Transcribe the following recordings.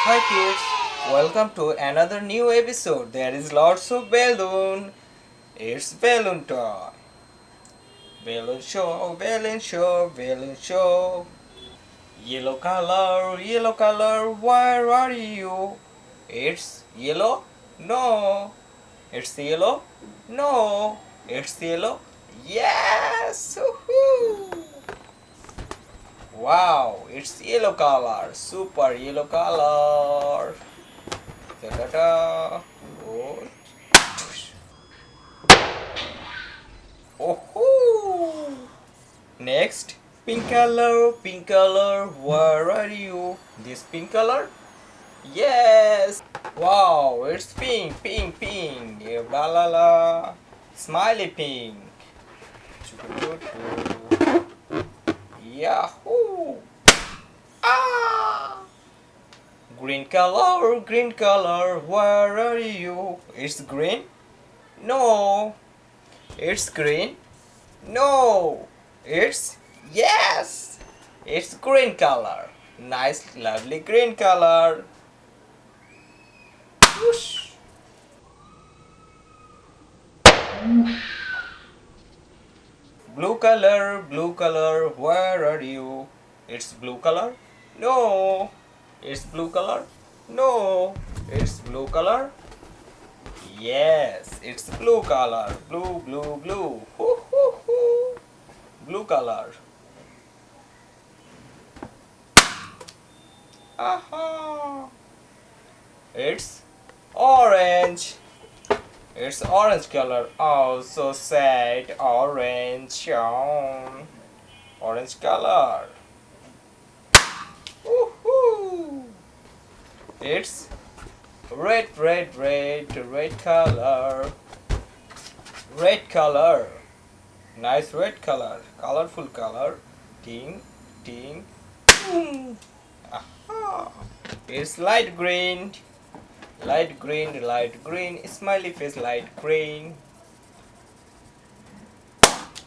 Hi kids, welcome to another new episode. There is lots of balloon. It's balloon toy. Balloon show, balloon show, balloon show. Yellow color, where are you? It's yellow? No. It's yellow? No. It's yellow? Yes! Woohoo! Wow, it's yellow color, super yellow color. Da da da. Oh. Oh. Next, pink color, where are you? This pink color? Yes. Wow, it's pink, pink, pink. La la la. Smiley pink. Yahoo! Ah! Green color, where are you? It's green? No. It's green? No. It's yes. It's green color. Nice, lovely green color. Whoosh. Blue color, where are you? It's blue color? No. It's blue color? No. It's blue color? Yes, it's blue color. Blue, blue, blue. Hoo, hoo, hoo. Blue color. Aha. It's orange. It's orange color. Oh, so sad. Orange. Orange color. Woohoo! It's red color. Red color. Nice red color. Colorful color. Ting, ting, boom. Aha. It's light green. Light green. Smiley face, light green.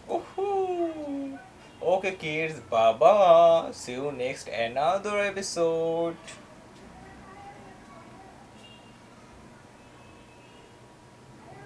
Woohoo! Okay, kids. Bye bye. See you next another episode.